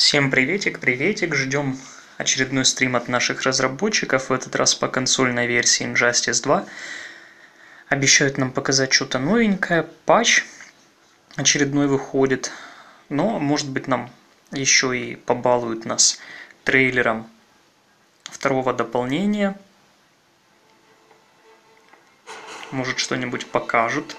Всем приветик, ждем очередной стрим от наших разработчиков, в этот раз по консольной версии Injustice 2. Обещают нам показать что-то новенькое, патч очередной выходит, но может быть нам еще и побалуют нас трейлером второго дополнения, может что-нибудь покажут.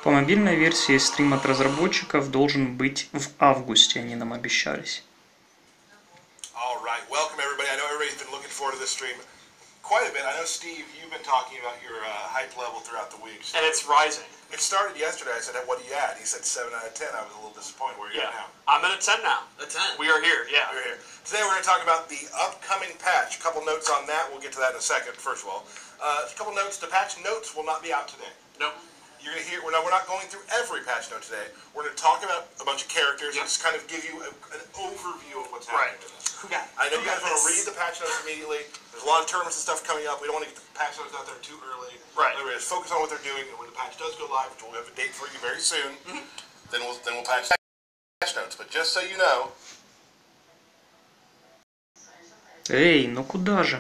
По мобильной версии стрим от разработчиков должен быть в августе, они нам обещались. All right, welcome everybody. I know everybody's been looking forward to this stream quite a bit. I know, Steve, you've been talking about your hype level throughout the week. And it's rising. It started yesterday. I said, what are you at? He said 7 out of 10. I was a little disappointed. Where are you at now? I'm at a 10 now. A 10. We are here, yeah. We're here. Today we're going to talk about the upcoming patch. A couple notes on that. We'll get to that in a second, first of all. A couple notes. The patch notes will not be out today. Nope. You're going to hear, we're not going through every patch note today. We're going to talk about a bunch of characters and just kind of give you an overview of what's happening to this. I know you guys want to read the patch notes immediately. There's a lot of tournaments and stuff coming up. We don't want to get the patch notes out there too early. Right. We're going to focus on what they're doing, and when the patch does go live, which we'll have a date for you very soon, then we'll patch notes. But just so you know... Эй, ну куда же?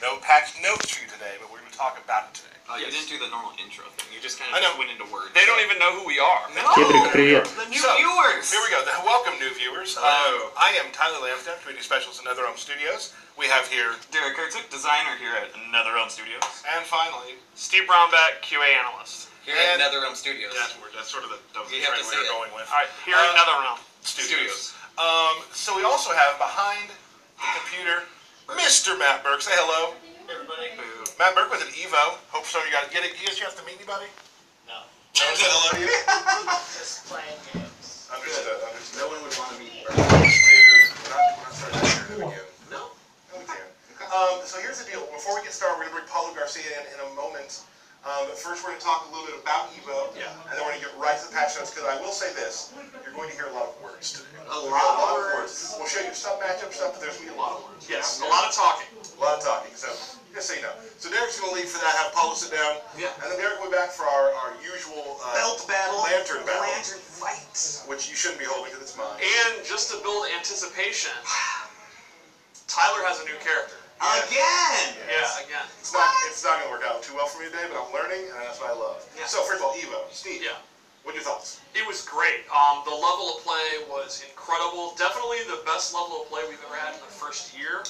No patch notes for you today, but we're going to talk about it today. You didn't do the normal intro thing. You just kind I know. of went into words. They don't even know who we are. No! Кедрик, привет. The new viewers! Here we go. Welcome, new viewers. Hello. I am Tyler Lampton, Community Specialist at NetherRealm Studios. We have here... Derek Kurtzuk, designer here at NetherRealm Studios. And finally... Steve Brownback, QA analyst. Here at NetherRealm Studios. That's sort of the You have to say we're it. going with. All right, here at NetherRealm Studios. So we also have behind the computer, Mr. Matt Burke. Say hello. Hey everybody. Matt Burke with an Evo. Hope some of you guys get it. You guys have to meet anybody? No. No one said hello to you? Just playing games. Understood. No one would want to meet Dude, we're not starting that again. No? We can. So here's the deal. Before we get started, we're going to bring Paulo Garcia in a moment. But first, we're going to talk a little bit about Evo, and then we're going to get right to the patch notes, because I will say this, you're going to hear a lot of words today. A lot of words. We'll show you some matchup stuff, but there's going to be a lot of words. Yes, a lot of talking. A lot of talking, so just so you know. So Derek's going to leave for that, have Paulo sit down, and then Derek will be back for our usual Belt battle. lantern battle, Lantern fight. which you shouldn't be holding because it's mine. And just to build anticipation, Tyler has a new character. Again! Yeah, again. It's not going to work out too well for me today, but I'm learning, and that's what I love. Yeah. So first of all, Evo, Steve, Yeah. what are your thoughts? It was great. The level of play was incredible. Definitely the best level of play we've ever had in the first year.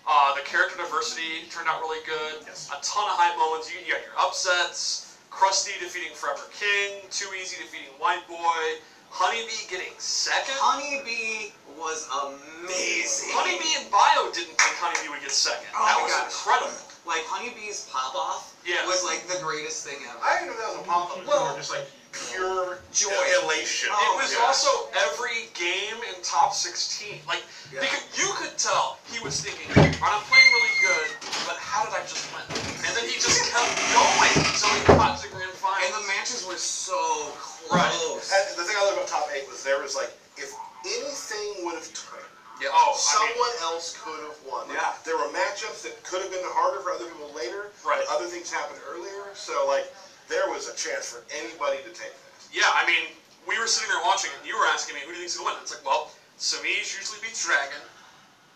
The character diversity turned out really good. Yes. A ton of hype moments. You got your upsets. Krusty defeating Forever King. Too Easy defeating White Boy. Honeybee getting second. Honeybee was amazing. Honeybee and Bio didn't think Honeybee would get second. Oh That my was gosh. incredible. Like, Honeybee's pop-off was like the greatest thing ever. I didn't know that was a pop-up. Well, Just like pure joy. elation. Oh, It was yeah. also every game in top 16. Like, Yeah. because you could tell he was thinking, I'm playing really good, but how did I just win? And then he just kept going until he got to grand finals. And the matches were so Right. close. And the thing I love about top 8 was there was like, if anything would have turned, Yeah, someone else could have won. Like, Yeah. there were matchups that could have been harder for other people later, Right. but other things happened earlier. So like, there was a chance for anybody to take that. Yeah, I mean, we were sitting there watching it, and you were asking me, who do you think's going to win? It's like, well, Samij usually beats Dragon,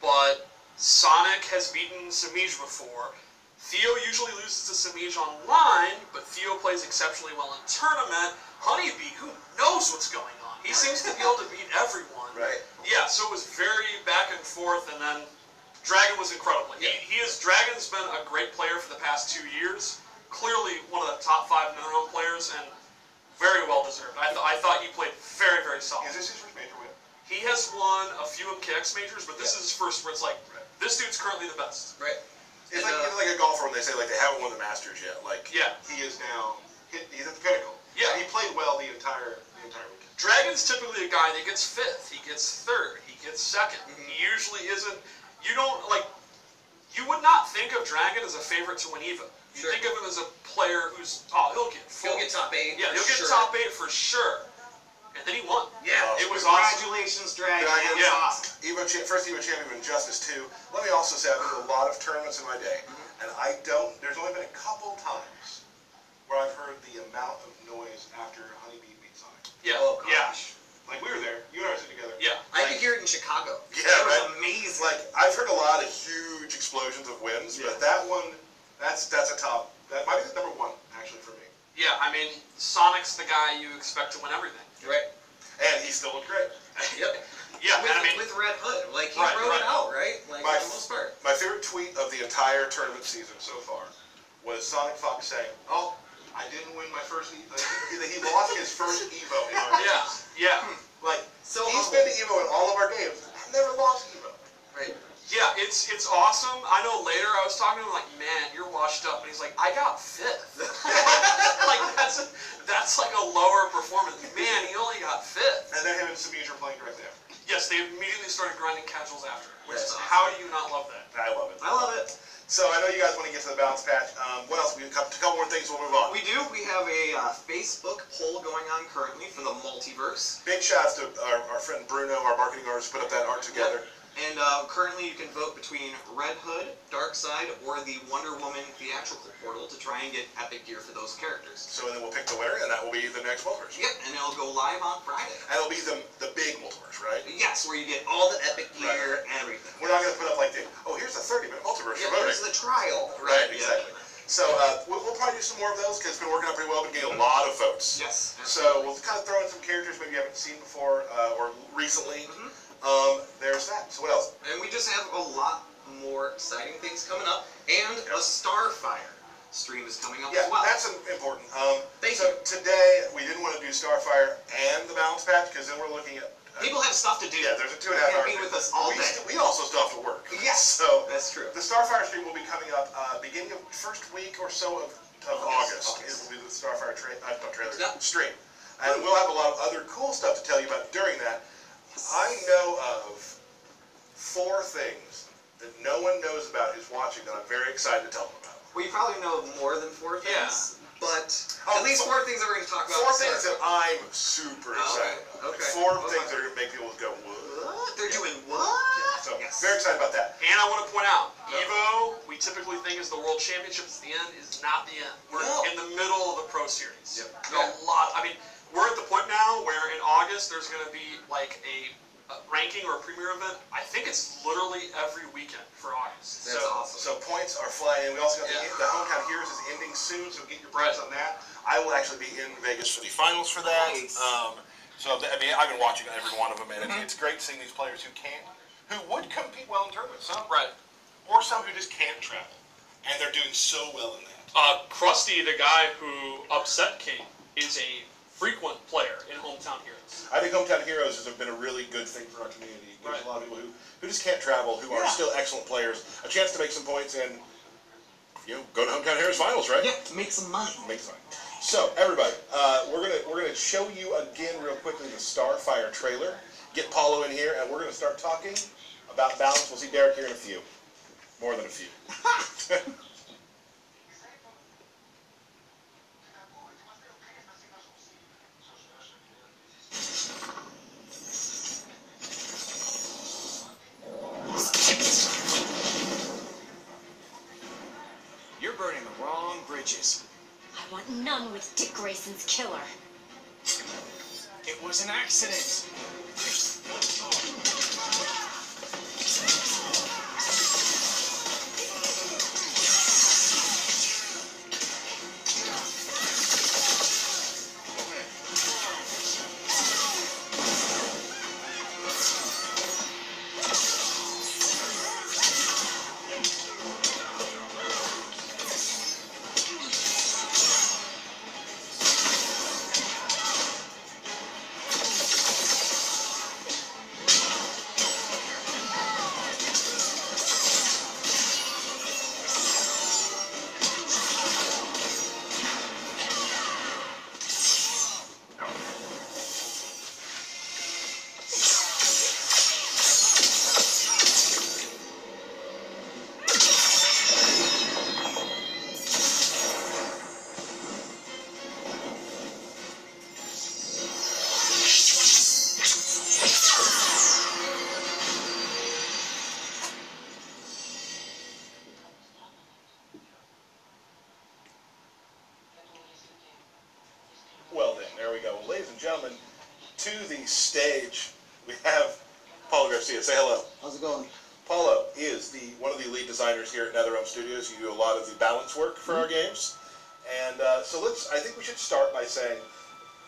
but Sonic has beaten Samij before. Theo usually loses to Samij online, but Theo plays exceptionally well in tournament. Honeybee, who knows what's going on? He seems to be able to beat everyone. Right. Yeah, so it was very back and forth, and then Dragon was incredible. Dragon's been a great player for the past 2 years. Clearly one of the top 5 NetherRealm players, and very well deserved. I thought he played very, very solid. Is this his first major win? He has won a few MKX majors, but this is his first where it's like, this dude's currently the best. Right. It's like a golfer when they say like they haven't won the Masters yet. Like Yeah. he is now he's at the pinnacle. Yeah. And he played well the entire weekend. Dragon's typically a guy that gets 5th, he gets 3rd, he gets 2nd. He usually isn't, you don't, like, you would not think of Dragon as a favorite to win Evo. You Sure. think of him as a player who's, he'll get 4th. He'll get top 8. Yeah, he'll for get sure. top 8 for sure. And then he won. Yeah. It was Right. Congratulations, Dragon. Dragon. That's awesome. First Evo champion of Injustice 2. Let me also say I've been to a lot of tournaments in my day, and there's only been a couple times where I've heard the amount of noise after Honeybee beat Sonic. Yeah. Oh, gosh. Like, we were there. You and I were sitting together. Yeah. I could hear it in Chicago. Yeah, it was right? amazing. Like, I've heard a lot of huge explosions of wins, but that one, that's a top. That might be the number one, actually, for me. Yeah, I mean, Sonic's the guy you expect to win everything. Right. And he still looked great. Yep. Yeah, with Red Hood. Like, he wrote it out, right? Like, for the most part. My favorite tweet of the entire tournament season so far was Sonic Fox saying, "Oh, I didn't win my first Evo." He lost his first Evo in our games. Yeah. Like, So he's been to Evo in all of our games. Never lost Evo. Right. Yeah, it's awesome. I know later I was talking to him like, man, you're washed up, and he's like, I got 5th. Like that's like a lower performance. Man, he only got 5th. And then him and Samij were playing directly after. Yes, they immediately started grinding casuals after. Which is That's awesome. how do you not love that? I love it. I love it. So I know you guys want to get to the balance patch. What else? We have a couple more things. We'll move on. We do. We have a Facebook poll going on currently for the multiverse. Big shouts to our friend Bruno, our marketing artist, put up that art together. And currently you can vote between Red Hood, Darkseid, or the Wonder Woman theatrical portal to try and get epic gear for those characters. So then we'll pick the winner, and that will be the next multiverse. Yep, and it'll go live on Friday. And it'll be the big multiverse, right? Yes, where you get all the epic gear, everything. We're not going to put up like here's the 30-minute multiverse Yeah, for voting. here's the trial. Right, exactly. So we'll probably do some more of those because it's been working out pretty well. Been getting a lot of votes. Yes. So we'll kind of throw in some characters maybe you haven't seen before or recently. There's that. So what else? And we just have a lot more exciting things coming up, and a Starfire stream is coming up as well. That's important. Thank so you. today we didn't want to do Starfire and the balance patch because then we're looking at People have stuff to do. Yeah, there's a 2.5 They hour. can't be with us all day. We also still have to work. Yes, so that's true. The Starfire stream will be coming up beginning of first week or so of August. It will be the Starfire stream, and we'll have a lot of other cool stuff to tell you about during that. I know of 4 things that no one knows about who's watching that I'm very excited to tell them about. Well, you probably know of more than 4 things, but at least 4 things that we're going to talk about. 4 things that I'm super excited about. Okay. 4 things that are going to make people go, what? They're doing what? So, very excited about that. And I want to point out, Evo, we typically think is the World Championship is the end, is not the end. We're in the middle of the Pro Series. A lot. I mean, we're at the point now where in August there's going to be like a ranking or a premier event. I think it's literally every weekend for August. That's awesome. So points are flying in. We also got the Hometown Heroes is ending soon, so get your points on that. I will actually be in Vegas for the finals for that. Nice. So I mean, I've been watching every one of them, and it's great seeing these players who would compete well in tournaments, or some who just can't travel, and they're doing so well in that. Krusty, the guy who upset King, is a frequent player in Hometown Heroes. I think Hometown Heroes has been a really good thing for our community. It gives a lot of people who just can't travel, who are still excellent players, a chance to make some points and go to Hometown Heroes finals, right? Yeah, make some money. Make some money. So everybody, we're gonna show you again real quickly the Starfire trailer. Get Paulo in here, and we're gonna start talking about balance. We'll see Derek here in a few, more than a few. You're burning the wrong bridges. I want none with Dick Grayson's killer. It was an accident. to the stage, we have Paulo Garcia. Say hello. How's it going? Paulo is one of the lead designers here at NetherRealm Studios. You do a lot of the balance work for our games. And so I think we should start by saying,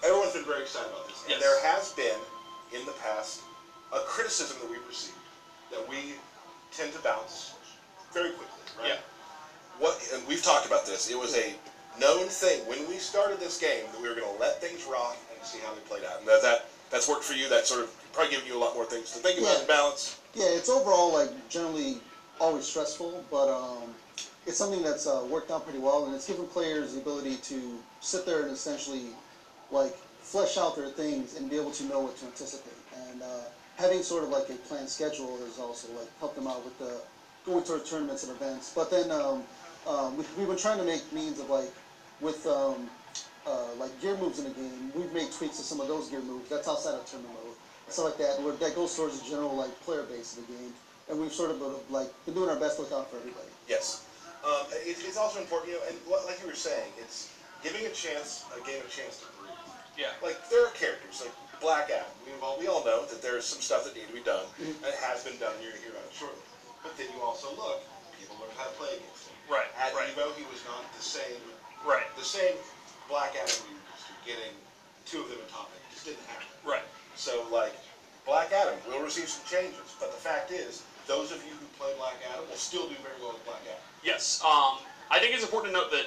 everyone's been very excited about this. Yes. And there has been, in the past, a criticism that we've received that we tend to bounce very quickly, right? Yeah. And we've talked about this. It was a known thing when we started this game that we were going to let things rock and see how they played out. And that's worked for you. That's sort of probably giving you a lot more things to think about and balance. Yeah, it's overall like generally always stressful, but it's something that's worked out pretty well, and it's given players the ability to sit there and essentially like flesh out their things and be able to know what to anticipate. And having sort of like a planned schedule has also like helped them out with the going towards tournaments and events. But then we've been trying to make means of like with like gear moves in the game. We've made tweaks to some of those gear moves. That's outside of tournament mode, stuff like that. Where that goes towards the general like player base of the game. And we've sort of like been doing our best to look out for everybody. Yes. It's also important, and like you were saying, it's giving a game a chance to breathe. Yeah. Like, there are characters, like Black Adam. We all know that there's some stuff that needs to be done, and it has been done, and you're going to hear about it shortly. But then you also look, people learn how to play against him. Right. At Evo, he was not the same Black Adam we were used to, getting two of them in top eight. It just didn't happen. Right. So, like, Black Adam will receive some changes, but the fact is, those of you who play Black Adam will still do very well with Black Adam. Yes. I think it's important to note that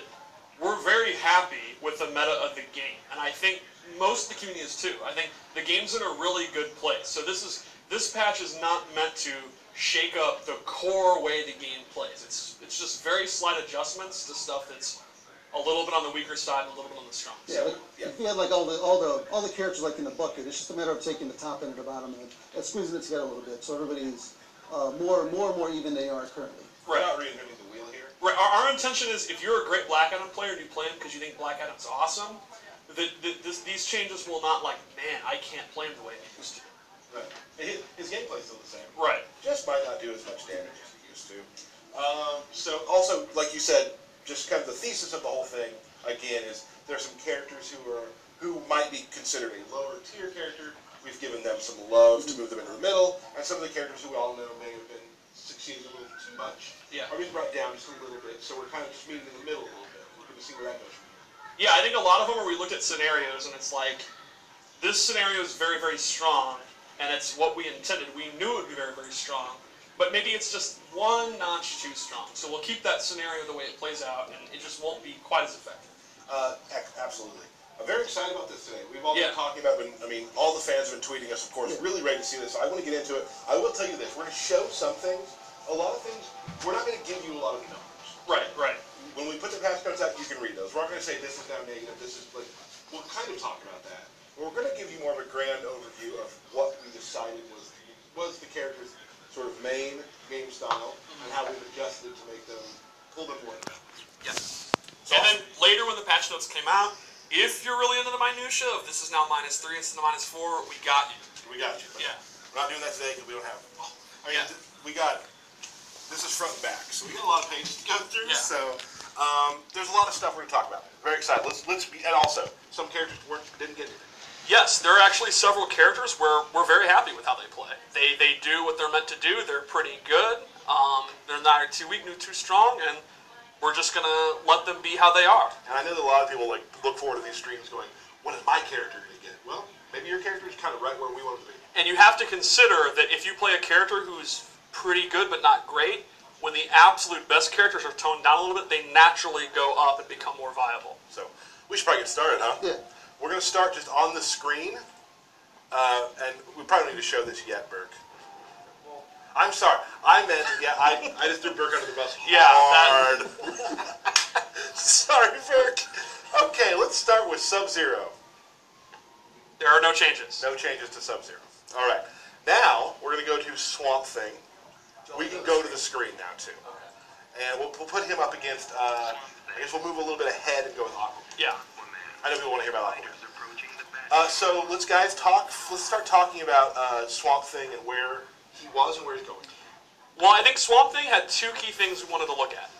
we're very happy with the meta of the game, and I think most of the community is too. I think the game's in a really good place. So this patch is not meant to shake up the core way the game plays. It's just very slight adjustments to stuff that's a little bit on the weaker side and a little bit on the strong side. If you had like all the characters like in the bucket, it's just a matter of taking the top end and the bottom end and squeezing it together a little bit, so everybody's more and more even they are currently. We're not reinventing the wheel here. Right. Our intention is, if you're a great Black Adam player and you play him because you think Black Adam's awesome, these changes will not like, man, I can't play him the way I used to. Right. His gameplay's still the same. Right. Just might not do as much damage as he used to. So also, like you said, just kind of the thesis of the whole thing, again, is there's some characters who might be considered a lower tier character. We've given them some love to move them into the middle, and some of the characters who we all know may have been succeeding a little too much are being brought down just a little bit, so we're kind of just meeting in the middle a little bit. We're going to see where that goes from here. Yeah, I think a lot of them are we looked at scenarios, and it's like, this scenario is very, very strong, and it's what we intended. We knew it would be very, very strong, but maybe it's just one notch too strong. So we'll keep that scenario the way it plays out, and it just won't be quite as effective. Absolutely. I'm very excited about this today. We've all been talking about, all the fans have been tweeting us, of course, really ready to see this. I want to get into it. I will tell you this. We're going to show some things. A lot of things, we're not going to give you a lot of numbers. Right. When we put the patch codes out, you can read those. We're not going to say this is now negative, this is like, we'll kind of talk about that. But we're going to give you more of a grand overview of what we decided was the character's sort of main game style, and how we've adjusted to make them, pull them more. Yes. So, and then later when the patch notes came out, if you're really into the minutia of this is now -3 instead of -4, we got you. We got you. Yeah. We're not doing that today because we don't have. We got. This is front and back, so we got a lot of pages to go through. Yeah. So there's a lot of stuff we're going to talk about. Very excited. Let's be, and also some characters didn't get anything. Yes, there are actually several characters where we're very happy with how they play. They do what they're meant to do. They're pretty good. They're neither too weak nor too strong, and we're just gonna let them be how they are. And I know that a lot of people look forward to these streams going, what is my character going to get? Well, maybe your character is kind of right where we want it to be. And you have to consider that if you play a character who's pretty good but not great, when the absolute best characters are toned down a little bit, they naturally go up and become more viable. So we should probably get started, huh? Yeah. We're going to start just on the screen, and we probably don't need to show this yet, Burke. I'm sorry. I meant, I just threw Burke under the bus hard. Sorry, Burke. Okay, let's start with Sub-Zero. There are no changes. No changes to Sub-Zero. All right. Now, we're going to go to Swamp Thing. We can go to the screen now, too. Okay. And we'll put him up against, I guess we'll move a little bit ahead and go with Aquaman. Yeah. I know people want to hear about Aquaman. So let's start talking about Swamp Thing and where he was and where he's going. Well, I think Swamp Thing had two key things we wanted to look at.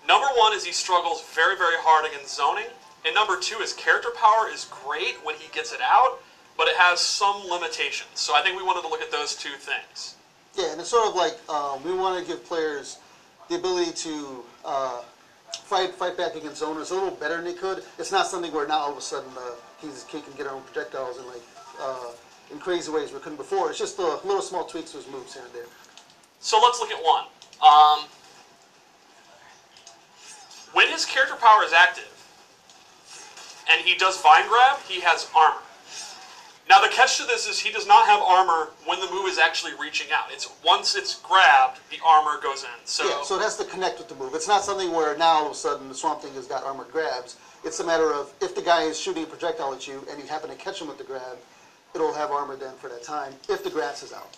Number one is he struggles very, very hard against zoning. And number two, his character power is great when he gets it out, but it has some limitations. So I think we wanted to look at those two things. Yeah, and it's sort of like we want to give players the ability to fight back against zoners a little better than they could. It's not something where now all of a sudden he can get around projectiles and in crazy ways we couldn't before. It's just little small tweaks to his moves here and there. So let's look at one. When his character power is active and he does Vine Grab, he has armor. Now the catch to this is he does not have armor when the move is actually reaching out. It's once it's grabbed, the armor goes in. So yeah, so it has to connect with the move. It's not something where now all of a sudden the Swamp Thing has got armored grabs. It's a matter of if the guy is shooting a projectile at you and you happen to catch him with the grab, it'll have armor then for that time if the grass is out.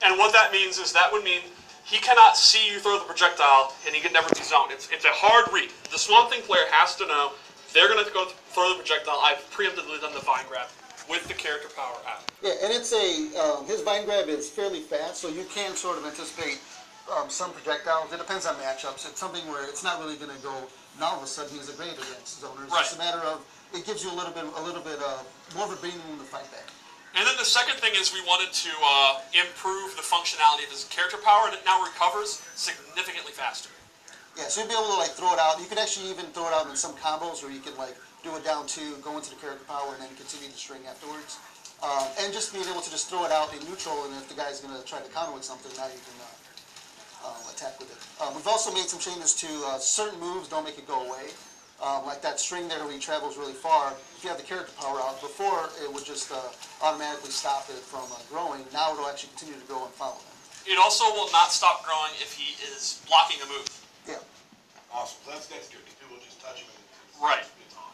And what that means is that would mean he cannot see you throw the projectile and he can never be zoned. It's a hard read. The Swamp Thing player has to know they're going to go throw the projectile. I've preemptively done the Vine Grab with the character power out. Yeah, and it's his Vine Grab is fairly fast, so you can sort of anticipate some projectiles. It depends on matchups. It's something where it's not really going to go, now all of a sudden he's a great against zoners. Right. It's a matter of, it gives you a little bit more of a breathing room to fight back. And then the second thing is we wanted to improve the functionality of his character power, and it now recovers significantly faster. Yeah, so you'll be able to throw it out. You can actually even throw it out in some combos where you can do it down 2, go into the character power, and then continue the string afterwards. And just being able to just throw it out in neutral, and if the guy's going to try to counter with something, now you can attack with it. We've also made some changes to certain moves, don't make it go away. Like that string there where he travels really far, if you have the character power out, before it would just automatically stop it from growing. Now it'll actually continue to go and follow him. It also will not stop growing if he is blocking a move. Yeah. Awesome. So that's good. People just touch him and Right. it's on.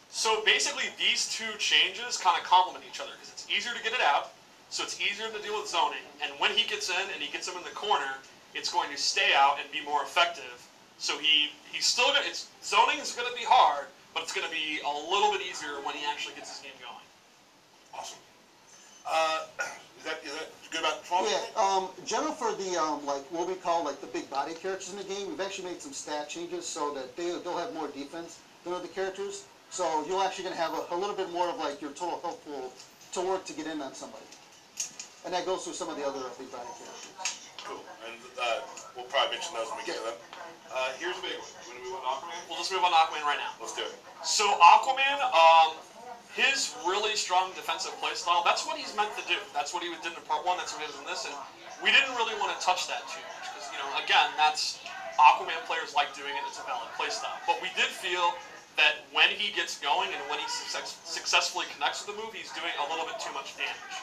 So basically these two changes kind of complement each other because it's easier to get it out, so it's easier to deal with zoning, and when he gets in and he gets him in the corner, it's going to stay out and be more effective. So he's still going to, zoning is going to be hard, but it's going to be a little bit easier when he actually gets his game going. Awesome. Is that good about Swamp Thing? Yeah, general for the what we call the big body characters in the game, we've actually made some stat changes so that they'll have more defense than other characters. So you're actually going to have a little bit more of your total health pool to work to get in on somebody, and that goes through some of the other big body characters. Cool. And we'll probably mention those when we get to them. Here's a big one. You want to move on to Aquaman? We'll just move on to Aquaman right now. Let's do it. So Aquaman, his really strong defensive playstyle, that's what he's meant to do. That's what he did in part 1, that's what he does in this, and we didn't really want to touch that too much, because, again, that's, Aquaman players like doing it, it's a valid playstyle. But we did feel that when he gets going and when he successfully connects with the move, he's doing a little bit too much damage.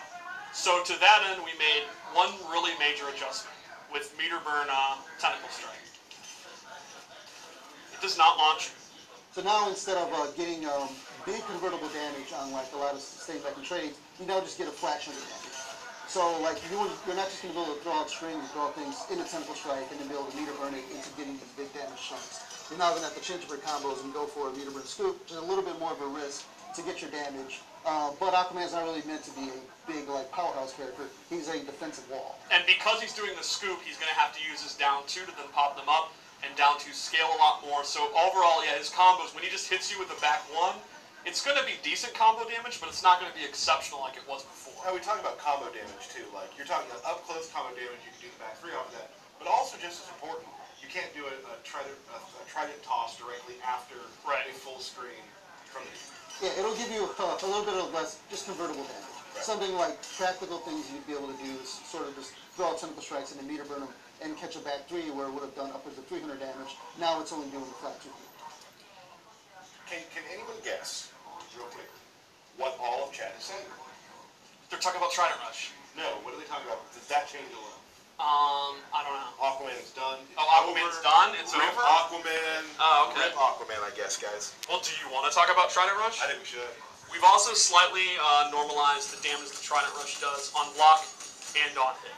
So to that end, we made one really major adjustment with meter burn tentacle strike. It does not launch. So now instead of getting big convertible damage on a lot of things like in trades, you now just get a fraction of the damage. So you're not just going to be able to throw out strings, throw out things in a tentacle strike, and then be able to meter burn it into getting these big damage chunks. You're now going to have to change up your combos and go for a meter burn scoop, which is a little bit more of a risk to get your damage. But Aquaman's not really meant to be a big powerhouse character. He's a defensive wall. And because he's doing the scoop, he's going to have to use his down 2 to then pop them up, and down 2 scale a lot more. So overall, yeah, his combos, when he just hits you with the back 1, it's going to be decent combo damage, but it's not going to be exceptional like it was before. Now we talk about combo damage too. You're talking about up close combo damage. You can do the back 3 off of that, but also just as important, you can't do a trident toss directly after a full screen from the. Yeah, it'll give you a little bit of less just convertible damage. Right. Something like practical things you'd be able to do is sort of just throw out tentacle strikes and then meter burn them and catch a back 3 where it would have done upwards of 300 damage. Now it's only doing the flat 2. Can anyone guess, real quick, what all of chat is saying? They're talking about Trident Rush. No, what are they talking about? Does that change a little? I don't know. Aquaman is done. Oh, Aquaman's done? It's Rip over? Aquaman. Oh, okay. Rip Aquaman, I guess, guys. Well, do you want to talk about Trident Rush? I think we should. We've also slightly normalized the damage the Trident Rush does on block and on hit.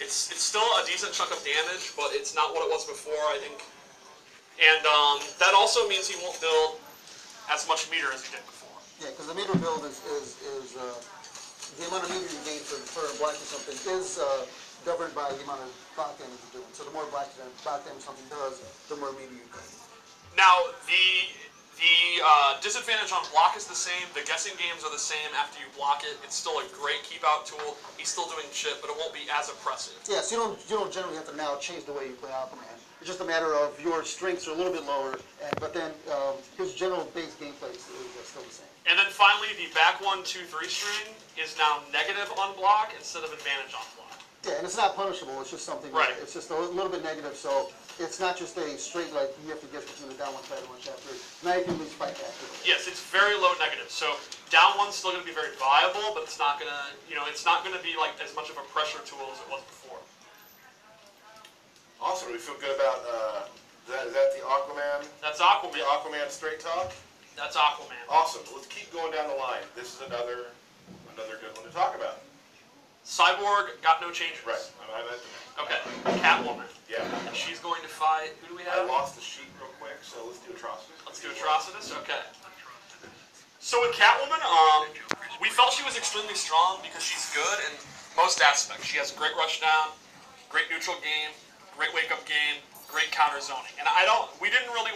It's still a decent chunk of damage, but it's not what it was before, I think. And that also means he won't build as much meter as he did before. Yeah, because the meter build is the amount of meter you gain for blocking something is governed by the amount of block damage you're doing. So the more block damage something does, the more meter you gain. Now, the The disadvantage on block is the same. The guessing games are the same after you block it. It's still a great keep-out tool. He's still doing shit, but it won't be as oppressive. Yeah, so you don't generally have to now change the way you play Aquaman. It's just a matter of your strengths are a little bit lower, but then his general base gameplay is still the same. And then finally, the back 1, 2, 3 string is now negative on block instead of advantage on block. Yeah, and it's not punishable. It's just something. Right. It's just a little bit negative, so it's not just a straight like you have to guess between the down 1 side and 1 chapter. Now you can at least fight back. Yes, it's very low negative. So down 1's still going to be very viable, but it's not going to, it's not going to be like as much of a pressure tool as it was before. Awesome. We feel good about is that the Aquaman? That's Aquaman. The Aquaman straight talk. That's Aquaman. Awesome. Let's keep going down the line. This is another good one to talk about. Cyborg got no changes. Right. Okay. Catwoman. Yeah. She's going to fight. Who do we have? I lost the sheet real quick, so let's do Atrocitus. Let's do Atrocitus. Okay. So with Catwoman, we felt she was extremely strong because she's good in most aspects. She has great rush down, great neutral game, great wake up game, great counter zoning, and we didn't really